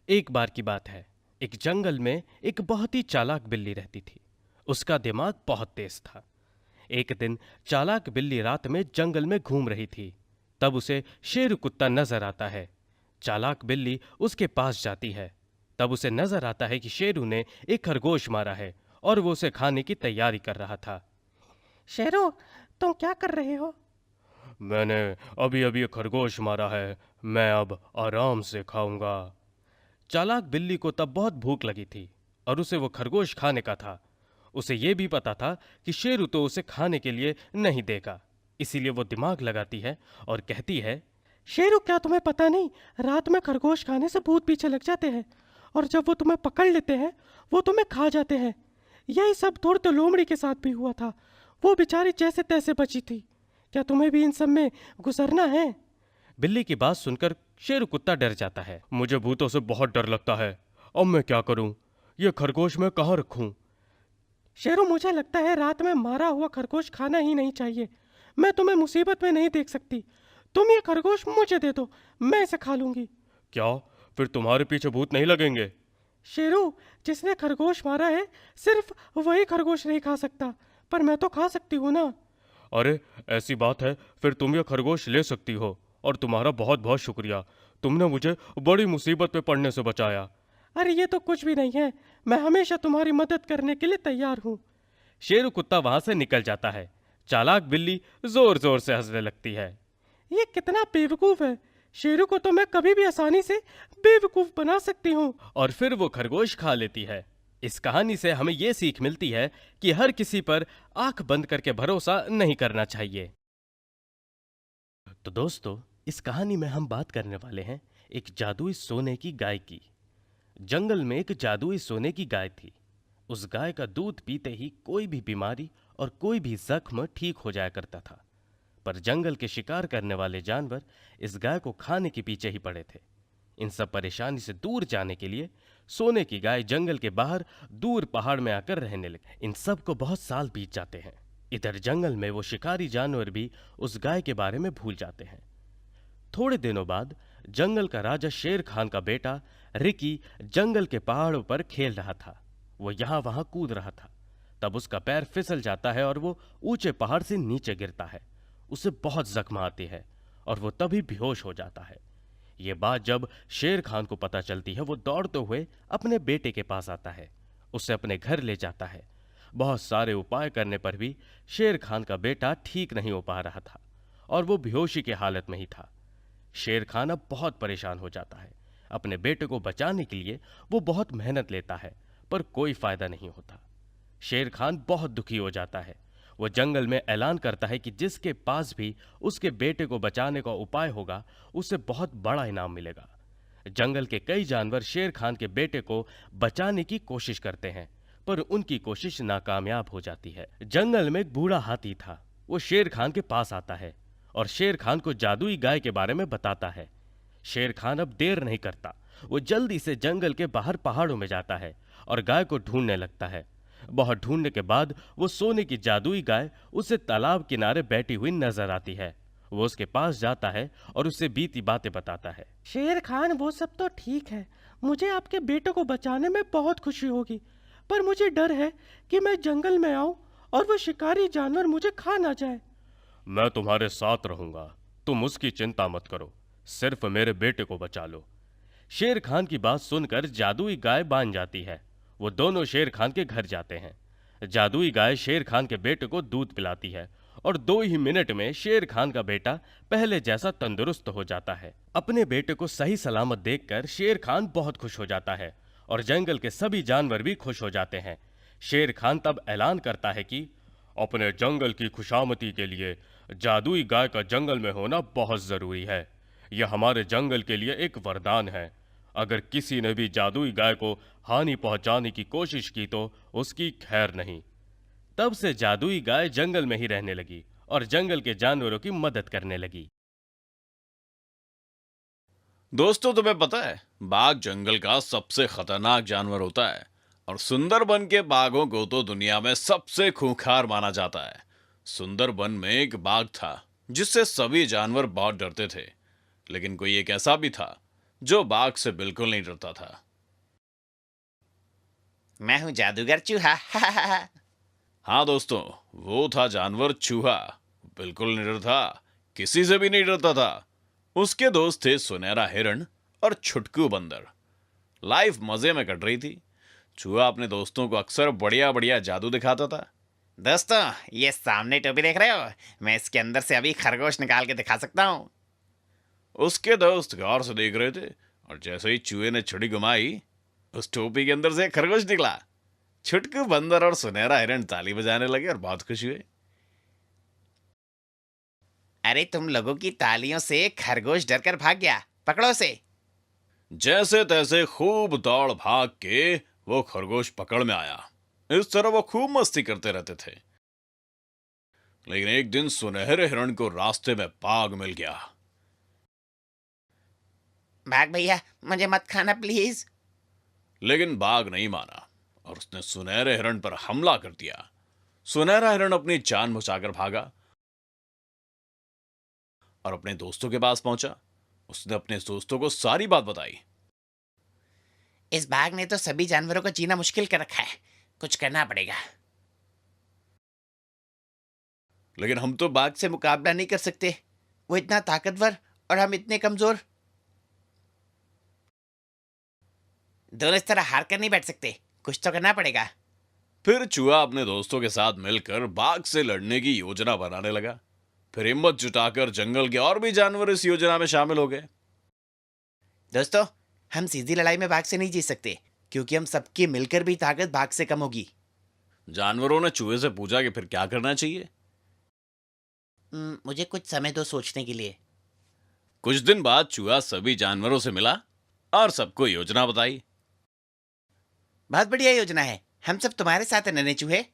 एक बार की बात है। एक जंगल में एक बहुत ही चालाक बिल्ली रहती थी। उसका दिमाग बहुत तेज था। एक दिन चालाक बिल्ली रात में जंगल में घूम रही थी। तब उसे शेर कुत्ता नजर आता है। चालाक बिल्ली उसके पास जाती है। तब उसे नजर आता है कि शेरू ने एक खरगोश मारा है और वो उसे खाने की तैयारी कर रहा था। शेरू, तुम क्या कर रहे हो? मैंने अभी अभी एक खरगोश मारा है। मैं अब आराम से खाऊंगा। चालाक बिल्ली को तब बहुत भूख लगी थी और उसे वो खरगोश खाने का था। उसे ये भी पता था कि शेरू तो उसे खाने के लिए नहीं देगा। इसीलिए वो दिमाग लगाती है और कहती है। शेरू, क्या तुम्हें पता नहीं, रात में खरगोश खाने से भूत पीछे लग जाते हैं और जब वो तुम्हें पकड़ लेते हैं वो तुम्हें खा जाते हैं। यही सब धुर तो लोमड़ी के साथ भी हुआ था। वो बेचारी जैसे तैसे बची थी। क्या तुम्हें भी इन सब में गुजरना है? बिल्ली की बात सुनकर शेरू कुत्ता डर जाता है। मुझे भूतों से बहुत डर लगता है। अब मैं क्या करूं? ये खरगोश मैं कहाँ रखूं? शेरू, मुझे लगता है रात में मारा हुआ खरगोश खाना ही नहीं चाहिए। मैं तुम्हें मुसीबत में नहीं देख सकती। तुम ये खरगोश मुझे दे दो, मैं इसे खा लूंगी। क्या? फिर तुम्हारे पीछे भूत नहीं लगेंगे? शेरू, जिसने खरगोश मारा है सिर्फ वही खरगोश नहीं खा सकता, पर मैं तो खा सकती हूँ ना। अरे, ऐसी बात है। फिर तुम ये खरगोश ले सकती हो और तुम्हारा बहुत बहुत शुक्रिया। तुमने मुझे बड़ी मुसीबत में पड़ने से बचाया। अरे ये तो कुछ भी नहीं है, मैं हमेशा तुम्हारी मदद करने के लिए तैयार हूँ। शेरू कुत्ता वहां से निकल जाता है। चालाक बिल्ली जोर जोर से हंसने लगती है। ये कितना बेवकूफ है। शेरू को तो मैं कभी भी आसानी से बेवकूफ बना सकती हूँ। और फिर वो खरगोश खा लेती है। इस कहानी से हमें ये सीख मिलती है कि हर किसी पर आंख बंद करके भरोसा नहीं करना चाहिए। तो दोस्तों, इस कहानी में हम बात करने वाले हैं एक जादुई सोने की गाय की। जंगल में एक जादुई सोने की गाय थी। उस गाय का दूध पीते ही कोई भी बीमारी और कोई भी जख्म ठीक हो जाया करता था। पर जंगल के शिकार करने वाले जानवर इस गाय को खाने के पीछे ही पड़े थे। इन सब परेशानी से दूर जाने के लिए सोने की गाय जंगल के बाहर दूर पहाड़ में आकर रहने लगी। इन सब को बहुत साल बीत जाते हैं। इधर जंगल में वो शिकारी जानवर भी उस गाय के बारे में भूल जाते हैं। थोड़े दिनों बाद जंगल का राजा शेर खान का बेटा रिकी जंगल के पहाड़ों पर खेल रहा था। वो यहां वहां कूद रहा था। तब उसका पैर फिसल जाता है और वो ऊंचे पहाड़ से नीचे गिरता है। उसे बहुत जख्म आती है और वो तभी बेहोश हो जाता है। ये बात जब शेर खान को पता चलती है, वो दौड़ते हुए अपने बेटे के पास आता है। उसे अपने घर ले जाता है। बहुत सारे उपाय करने पर भी शेर खान का बेटा ठीक नहीं हो पा रहा था और वो बेहोशी की हालत में ही था। शेर खान अब बहुत परेशान हो जाता है। अपने बेटे को बचाने के लिए वो बहुत मेहनत लेता है, पर कोई फायदा नहीं होता। शेर खान बहुत दुखी हो जाता है। वो जंगल में ऐलान करता है कि जिसके पास भी उसके बेटे को बचाने का उपाय होगा, उसे बहुत बड़ा इनाम मिलेगा। जंगल के कई जानवर शेर खान के बेटे को बचाने की कोशिश करते हैं, पर उनकी कोशिश नाकामयाब हो जाती है। जंगल में एक बूढ़ा हाथी था। वो शेर खान के पास आता है और शेर खान को जादुई गाय के बारे में बताता है। शेर खान अब देर नहीं करता। वो जल्दी से जंगल के बाहर पहाड़ों में जाता है और गाय को ढूंढने लगता है। बहुत ढूंढने के बाद वो सोने की जादुई गाय उसे तालाब किनारे बैठी हुई नजर आती है। वो उसके पास जाता है और उससे बीती बातें बताता है। शेर खान, वो सब तो ठीक है, मुझे आपके बेटे को बचाने में बहुत खुशी होगी, पर मुझे डर है कि मैं जंगल में आऊं और वो शिकारी जानवर मुझे खा ना जाए। मैं तुम्हारे साथ रहूंगा। तुम उसकी चिंता मत करो। सिर्फ मेरे बेटे को बचा लो। शेर खान की बात सुनकर जादुई गाय मान जाती है। वो दोनों शेर खान के घर जाते हैं। जादुई गाय शेर खान के बेटे को दूध पिलाती है और 2 ही मिनट में शेर खान का बेटा पहले जैसा तंदुरुस्त हो जाता है। अपने बेटे को सही सलामत देखकर शेर खान बहुत खुश हो जाता है और जंगल के सभी जानवर भी खुश हो जाते हैं। शेर खान तब ऐलान करता है कि अपने जंगल की खुशामदी के लिए जादुई गाय का जंगल में होना बहुत जरूरी है। यह हमारे जंगल के लिए एक वरदान है। अगर किसी ने भी जादुई गाय को हानि पहुंचाने की कोशिश की तो उसकी खैर नहीं। तब से जादुई गाय जंगल में ही रहने लगी और जंगल के जानवरों की मदद करने लगी। दोस्तों, तुम्हें पता है बाघ जंगल का सबसे खतरनाक जानवर होता है और सुंदरबन के बाघों को तो दुनिया में सबसे खूंखार माना जाता है। सुंदरबन में एक बाघ था जिससे सभी जानवर बहुत डरते थे। लेकिन कोई एक ऐसा भी था जो बाघ से बिल्कुल नहीं डरता था। मैं हूँ जादूगर चूहा। हाँ दोस्तों, वो था जानवर चूहा। बिल्कुल निडर था, किसी से भी नहीं डरता था। उसके दोस्त थे सुनहरा हिरण और छुटकू बंदर। लाइफ मजे में कट रही थी। चूहा अपने दोस्तों को अक्सर बढ़िया बढ़िया जादू दिखाता था। दोस्तों, ये सामने टोपी देख रहे हो? मैं इसके अंदर से अभी खरगोश निकाल के दिखा सकता हूँ। उसके दोस्त गौर से देख रहे थे और जैसे ही चूहे ने छड़ी घुमाई, उस टोपी के अंदर से एक खरगोश निकला। छुटकू बंदर और सुनहरा हिरण ताली बजाने लगे और बहुत खुश हुए। अरे तुम लोगों की तालियों से खरगोश डरकर भाग गया, पकड़ो उसे। जैसे तैसे खूब दौड़ भाग के वो खरगोश पकड़ में आया। इस तरह वो खूब मस्ती करते रहते थे। लेकिन एक दिन सुनहरे हिरण को रास्ते में बाघ मिल गया। भाग भैया, मुझे मत खाना प्लीज। लेकिन बाघ नहीं माना और उसने सुनहरे हिरण पर हमला कर दिया। सुनहरा हिरण अपनी जान बचाकर भागा और अपने दोस्तों के पास पहुंचा। उसने अपने दोस्तों को सारी बात बताई। इस बाघ ने तो सभी जानवरों को जीना मुश्किल कर रखा है, कुछ करना पड़ेगा। लेकिन हम तो बाघ से मुकाबला नहीं कर सकते, वो इतना ताकतवर और हम इतने कमजोर। दोनों इस तरह हार कर नहीं बैठ सकते, कुछ तो करना पड़ेगा। फिर चूहा अपने दोस्तों के साथ मिलकर बाघ से लड़ने की योजना बनाने लगा। फिर हिम्मत जुटाकर जंगल के और भी जानवर इस योजना में शामिल हो गए। दोस्तों, हम सीधी लड़ाई में बाघ से नहीं जीत सकते, क्योंकि हम सबकी मिलकर भी ताकत बाघ से कम होगी। जानवरों ने चूहे से पूछा कि फिर क्या करना चाहिए। मुझे कुछ समय दो सोचने के लिए। कुछ दिन बाद चूहा सभी जानवरों से मिला और सबको योजना बताई। बहुत बढ़िया योजना है, हम सब तुम्हारे साथ हैं नन्हे चूहे।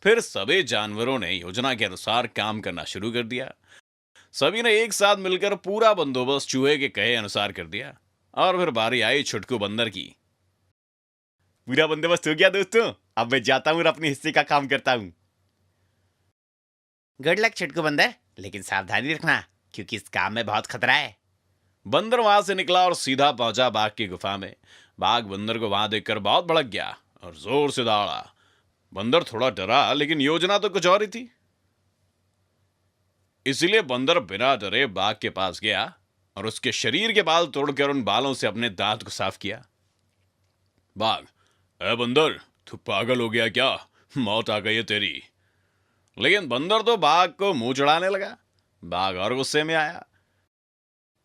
फिर सभी जानवरों ने योजना के अनुसार काम करना शुरू कर दिया। सभी ने एक साथ मिलकर पूरा बंदोबस्त चूहे के कहे अनुसार कर दिया। और फिर बारी आई छुटकू बंदर की। पूरा बंदोबस्त हो गया दोस्तों, अब मैं जाता हूँ और अपने हिस्से का काम करता हूँ। गुड लक छुटकू बंदर, लेकिन सावधानी रखना, क्योंकि इस काम में बहुत खतरा है। बंदर वहां से निकला और सीधा पहुंचा बाघ की गुफा में। बाघ बंदर को वहां देखकर बहुत भड़क गया और जोर से दौड़ा। बंदर थोड़ा डरा, लेकिन योजना तो कुछ और ही थी। इसलिए बंदर बिना डरे बाघ के पास गया और उसके शरीर के बाल तोड़कर उन बालों से अपने दांत को साफ किया। बाघ, ए बंदर, तू पागल हो गया क्या? मौत आ गई है तेरी। लेकिन बंदर तो बाघ को मुंह चढ़ाने लगा। बाघ और गुस्से में आया।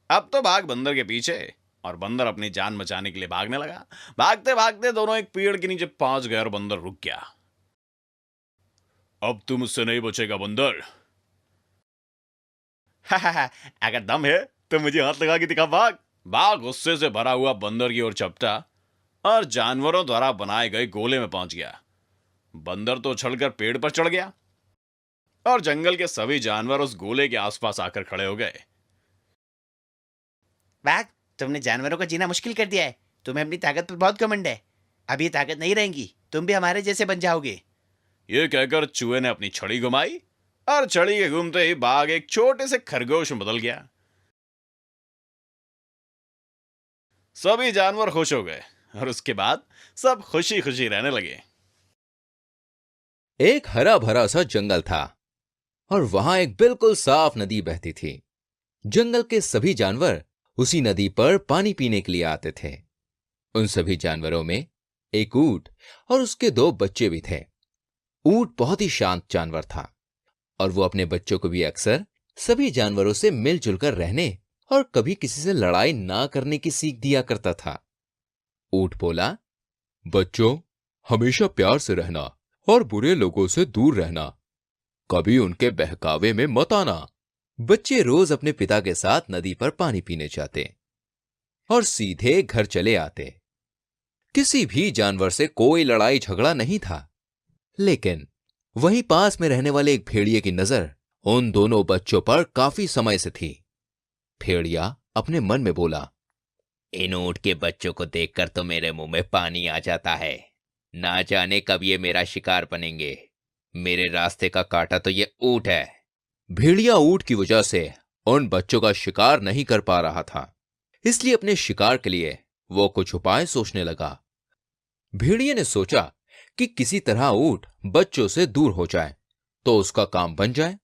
अब तो बाघ बंदर के पीछे और बंदर अपनी जान बचाने के लिए भागने लगा। भागते भागते दोनों एक पेड़ के नीचे पहुंच गए और बंदर रुक गया। अब तू मुझसे नहीं बचेगा बंदर। अगर दम है तो मुझे हाथ लगा के दिखा बाघ। बाघ गुस्से से भरा हुआ बंदर की ओर चपटा और जानवरों द्वारा बनाए गए गोले में पहुंच गया। बंदर तो उछलकर पेड़ पर चढ़ गया और जंगल के सभी जानवर उस गोले के आसपास आकर खड़े हो गए। बाघ, तुमने जानवरों को जीना मुश्किल कर दिया है। तुम्हें अपनी ताकत पर बहुत घमंड है। अब ये ताकत नहीं रहेगी, तुम भी हमारे जैसे बन जाओगे। ये कहकर चूहे ने अपनी छड़ी घुमाई और छड़ी के घूमते ही बाघ एक छोटे से खरगोश में बदल गया। सभी जानवर खुश हो गए और उसके बाद सब खुशी खुशी रहने लगे। एक हरा भरा सा जंगल था और वहां एक बिल्कुल साफ नदी बहती थी। जंगल के सभी जानवर उसी नदी पर पानी पीने के लिए आते थे। उन सभी जानवरों में एक ऊंट और उसके 2 बच्चे भी थे। ऊंट बहुत ही शांत जानवर था और वो अपने बच्चों को भी अक्सर सभी जानवरों से मिलजुल कर रहने और कभी किसी से लड़ाई ना करने की सीख दिया करता था। ऊंट बोला, बच्चों, हमेशा प्यार से रहना और बुरे लोगों से दूर रहना। कभी उनके बहकावे में मत आना। बच्चे रोज अपने पिता के साथ नदी पर पानी पीने जाते और सीधे घर चले आते। किसी भी जानवर से कोई लड़ाई झगड़ा नहीं था, लेकिन वहीं पास में रहने वाले एक भेड़िए की नजर उन दोनों बच्चों पर काफी समय से थी। भेड़िया अपने मन में बोला, इन ऊंट के बच्चों को देखकर तो मेरे मुंह में पानी आ जाता है। ना जाने कब ये मेरा शिकार बनेंगे। मेरे रास्ते का कांटा तो ये ऊंट है। भेड़िया ऊंट की वजह से उन बच्चों का शिकार नहीं कर पा रहा था, इसलिए अपने शिकार के लिए वो कुछ उपाय सोचने लगा। भेड़िए ने सोचा कि किसी तरह ऊंट बच्चों से दूर हो जाए तो उसका काम बन जाए।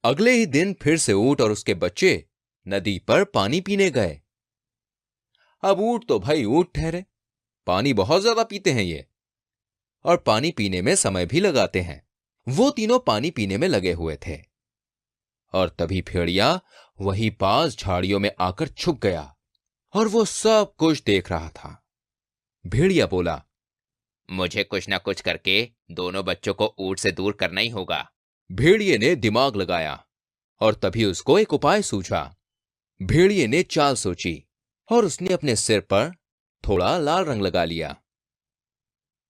अगले ही दिन फिर से ऊंट और उसके बच्चे नदी पर पानी पीने गए। अब ऊंट तो भाई ऊंट ठहरे, पानी बहुत ज्यादा पीते हैं ये, और पानी पीने में समय भी लगाते हैं। वो तीनों पानी पीने में लगे हुए थे और तभी भेड़िया वहीं पास झाड़ियों में आकर छुप गया और वो सब कुछ देख रहा था। भेड़िया बोला, मुझे कुछ ना कुछ करके दोनों बच्चों को ऊंट से दूर करना ही होगा। भेड़िए ने दिमाग लगाया और तभी उसको एक उपाय सूझा। भेड़िए ने चाल सोची और उसने अपने सिर पर थोड़ा लाल रंग लगा लिया।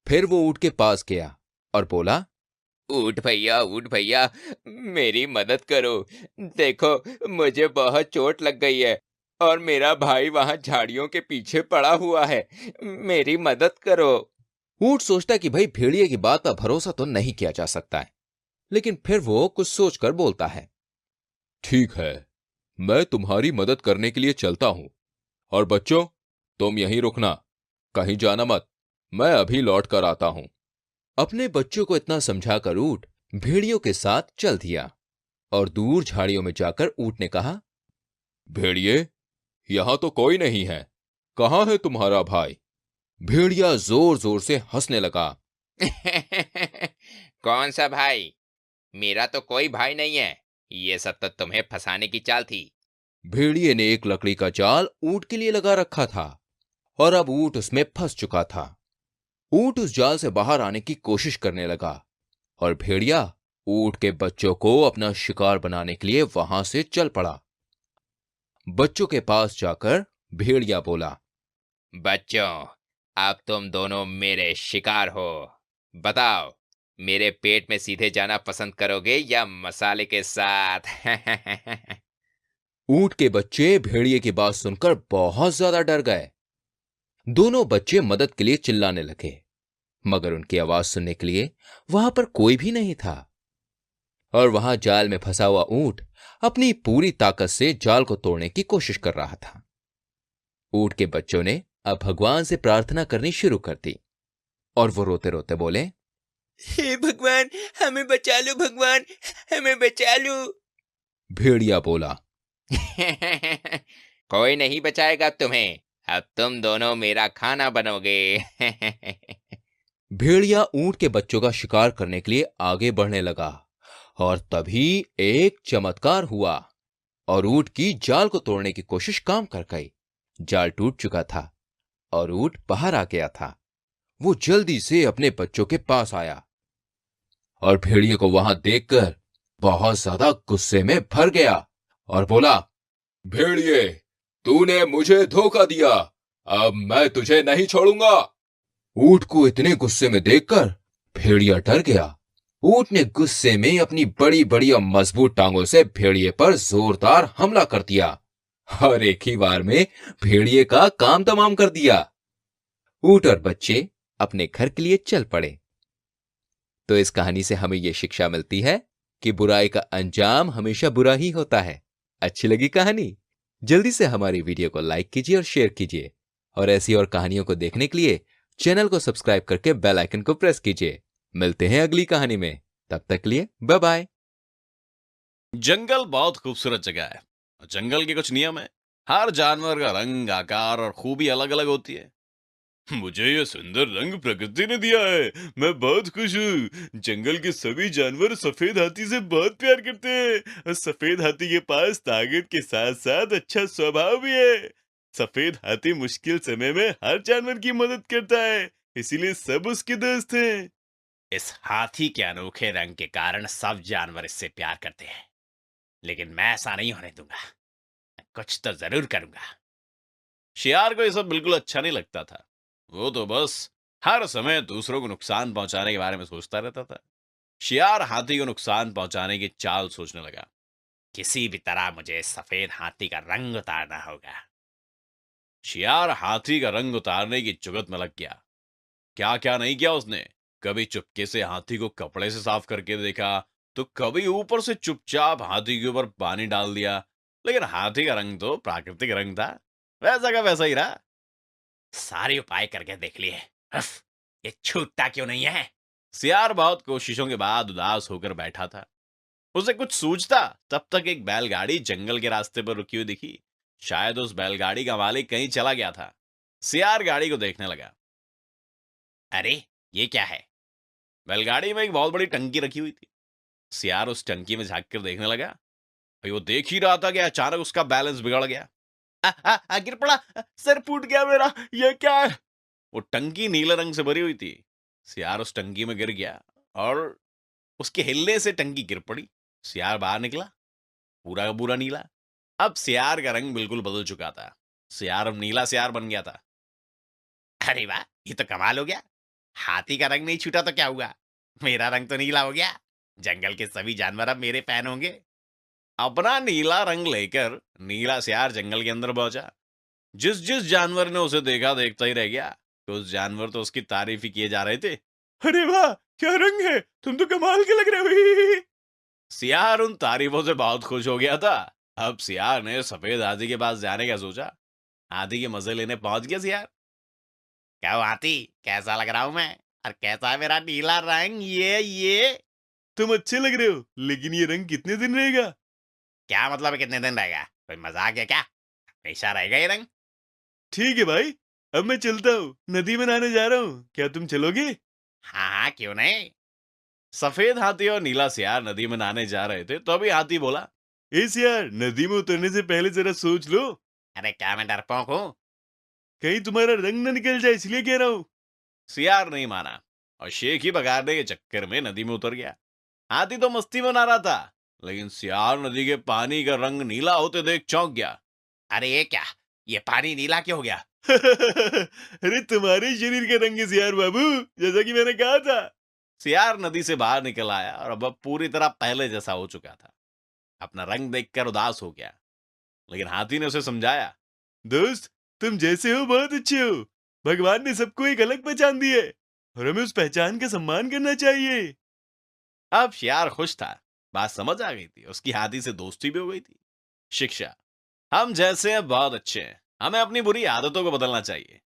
फिर वो ऊंट के पास गया और बोला, ऊंट भैया, मेरी मदद करो। देखो, मुझे बहुत चोट लग गई है और मेरा भाई वहां झाड़ियों के पीछे पड़ा हुआ है। मेरी मदद करो। ऊंट सोचता कि भाई भेड़िए की बात पर भरोसा तो नहीं किया जा सकता है, लेकिन फिर वो कुछ सोचकर बोलता है, ठीक है, मैं तुम्हारी मदद करने के लिए चलता हूं, और बच्चों, तुम यहीं रुकना, कहीं जाना मत, मैं अभी लौट कर आता हूं। अपने बच्चों को इतना समझाकर ऊंट भेड़ियों के साथ चल दिया और दूर झाड़ियों में जाकर ऊंट ने कहा, भेड़िए, यहां तो कोई नहीं है, कहां है तुम्हारा भाई? भेड़िया जोर जोर से हंसने लगा। कौन सा भाई? मेरा तो कोई भाई नहीं है, ये सब तो तुम्हें फंसाने की चाल थी। भेड़िए ने एक लकड़ी का जाल ऊंट के लिए लगा रखा था और अब ऊंट उसमें फंस चुका था। ऊंट उस जाल से बाहर आने की कोशिश करने लगा और भेड़िया ऊंट के बच्चों को अपना शिकार बनाने के लिए वहां से चल पड़ा। बच्चों के पास जाकर भेड़िया बोला, बच्चों, अब तुम दोनों मेरे शिकार हो। बताओ, मेरे पेट में सीधे जाना पसंद करोगे या मसाले के साथ? ऊंट के बच्चे भेड़िए की बात सुनकर बहुत ज्यादा डर गए। दोनों बच्चे मदद के लिए चिल्लाने लगे, मगर उनकी आवाज सुनने के लिए वहां पर कोई भी नहीं था और वहां जाल में फंसा हुआ ऊंट अपनी पूरी ताकत से जाल को तोड़ने की कोशिश कर रहा था। ऊंट के बच्चों ने अब भगवान से प्रार्थना करनी शुरू कर दी और वो रोते रोते बोले, हे भगवान, हमें बचा लो, भगवान, हमें बचा लो। भेड़िया बोला, कोई नहीं बचाएगा तुम्हें, अब तुम दोनों मेरा खाना बनोगे। भेड़िया ऊंट के बच्चों का शिकार करने के लिए आगे बढ़ने लगा और तभी एक चमत्कार हुआ और ऊंट की जाल को तोड़ने की कोशिश काम कर गई। जाल टूट चुका था और ऊंट बाहर आ गया था। वो जल्दी से अपने बच्चों के पास आया और भेड़िए को वहां देखकर बहुत ज्यादा गुस्से में भर गया और बोला, भेड़िए, तूने मुझे धोखा दिया, अब मैं तुझे नहीं छोड़ूंगा। ऊंट को इतने गुस्से में देखकर भेड़िया डर गया। ऊंट ने गुस्से में अपनी बड़ी बड़ी और मजबूत टांगों से भेड़िए पर जोरदार हमला कर दिया और एक ही बार में भेड़िए का काम तमाम कर दिया। ऊंट और बच्चे अपने घर के लिए चल पड़े। तो इस कहानी से हमें यह शिक्षा मिलती है कि बुराई का अंजाम हमेशा बुरा ही होता है। अच्छी लगी कहानी? जल्दी से हमारी वीडियो को लाइक कीजिए और शेयर कीजिए और ऐसी और कहानियों को देखने के लिए चैनल को सब्सक्राइब करके बेल आइकन को प्रेस कीजिए। मिलते हैं अगली कहानी में, तब तक के लिए बाय बाय। जंगल बहुत खूबसूरत जगह है। जंगल के कुछ नियम है। हर जानवर का रंग, आकार और खूबी अलग अलग होती है। मुझे ये सुंदर रंग प्रकृति ने दिया है, मैं बहुत खुश हूँ। जंगल के सभी जानवर सफेद हाथी से बहुत प्यार करते हैं और सफेद हाथी के पास ताकत के साथ साथ अच्छा स्वभाव भी है। सफेद हाथी मुश्किल समय में हर जानवर की मदद करता है, इसीलिए सब उसके दोस्त हैं। इस हाथी के अनोखे रंग के कारण सब जानवर इससे प्यार करते हैं, लेकिन मैं ऐसा नहीं होने दूंगा। कुछ तो जरूर करूंगा। शियार को ये सब बिल्कुल अच्छा नहीं लगता था। वो तो बस हर समय दूसरों को नुकसान पहुंचाने के बारे में सोचता रहता था। शियार हाथी को नुकसान पहुंचाने की चाल सोचने लगा। किसी भी तरह मुझे सफेद हाथी का रंग उतारना होगा। शियार हाथी का रंग उतारने की जुगत में लग गया। क्या क्या नहीं किया उसने। कभी चुपके से हाथी को कपड़े से साफ करके देखा, तो कभी ऊपर से चुपचाप हाथी के ऊपर पानी डाल दिया। लेकिन हाथी का रंग तो प्राकृतिक रंग था, वैसा का वैसा ही रहा। सारे उपाय करके देख लिए, हफ, ये छूटता क्यों नहीं है? सियार बहुत कोशिशों के बाद उदास होकर बैठा था। उसे कुछ सूझता तब तक एक बैलगाड़ी जंगल के रास्ते पर रुकी हुई दिखी। शायद उस बैलगाड़ी का मालिक कहीं चला गया था। सियार गाड़ी को देखने लगा। अरे ये क्या है? बैलगाड़ी में एक बहुत बड़ी टंकी रखी हुई थी। सियार उस टंकी में झांक कर देखने लगा। भाई वो देख ही रहा था कि अचानक उसका बैलेंस बिगड़ गया। गिर पड़ा, सर फूट गया मेरा, ये क्या है? वो टंकी नीले रंग से भरी हुई थी। सियार उस टंकी में गिर गया और उसके हिलने से टंकी गिर पड़ी। सियार बाहर निकला, पूरा का पूरा नीला। अब सियार का रंग बिल्कुल बदल चुका था। सियार अब नीला सियार बन गया था। अरे वाह, ये तो कमाल हो गया। हाथी का रंग नहीं छूटा तो क्या हुआ, मेरा रंग तो नीला हो गया। जंगल के सभी जानवर अब मेरे फैन होंगे। अपना नीला रंग लेकर नीला सियार जंगल के अंदर पहुंचा। जिस जिस जानवर ने उसे देखा देखता ही रह गया। तो उस जानवर तो उसकी तारीफ ही किए जा रहे थे। अरे वाह, क्या रंग है, तुम तो कमाल के लग रहे हो। सियार उन तारीफों से बहुत खुश हो गया था। अब सियार ने सफेद हाथी के पास जाने का सोचा। हाथी के मजे लेने पहुंच गया सियार। क्या हुआ हाथी, कैसा लग रहा हूं मैं? और कैसा है मेरा नीला रंग? ये तुम अच्छे लग रहे हो, लेकिन ये रंग कितने दिन रहेगा? क्या मतलब है कितने दिन रहेगा? कोई मजाक है क्या? हमेशा रहेगा ये रंग? ठीक है भाई, अब मैं चलता हूँ, नदी में नहाने जा रहा हूँ, क्या तुम चलोगे? हाँ हाँ, क्यों नहीं। सफेद हाथी और नीला सियार नदी में नहाने जा रहे थे, तभी हाथी बोला, ए सियार, नदी में उतरने से पहले जरा सोच लो, अरे क्या मैं डरपोक हूँ? कहीं तुम्हारा रंग न निकल जाए, इसलिए कह रहा हूँ। सियार नहीं माना और शेख ही बगाड़ने के चक्कर में नदी में उतर गया। हाथी तो मस्ती बना रहा था, लेकिन सियार नदी के पानी का रंग नीला होते देख चौंक गया। अरे ये क्या, ये पानी नीला क्यों हो गया? अरे तुम्हारे शरीर का रंग है सियार बाबू, जैसा कि मैंने कहा था। सियार नदी से बाहर निकल आया और अब पूरी तरह पहले जैसा हो चुका था। अपना रंग देखकर उदास हो गया, लेकिन हाथी ने उसे समझाया, दोस्त, तुम जैसे हो बहुत अच्छे हो। भगवान ने सबको एक अलग पहचान दी है और हमें उस पहचान का सम्मान करना चाहिए। अब सियार खुश था, बात समझ आ गई थी, उसकी हाथी से दोस्ती भी हो गई थी। शिक्षा, हम जैसे हैं बहुत अच्छे हैं, हमें अपनी बुरी आदतों को बदलना चाहिए।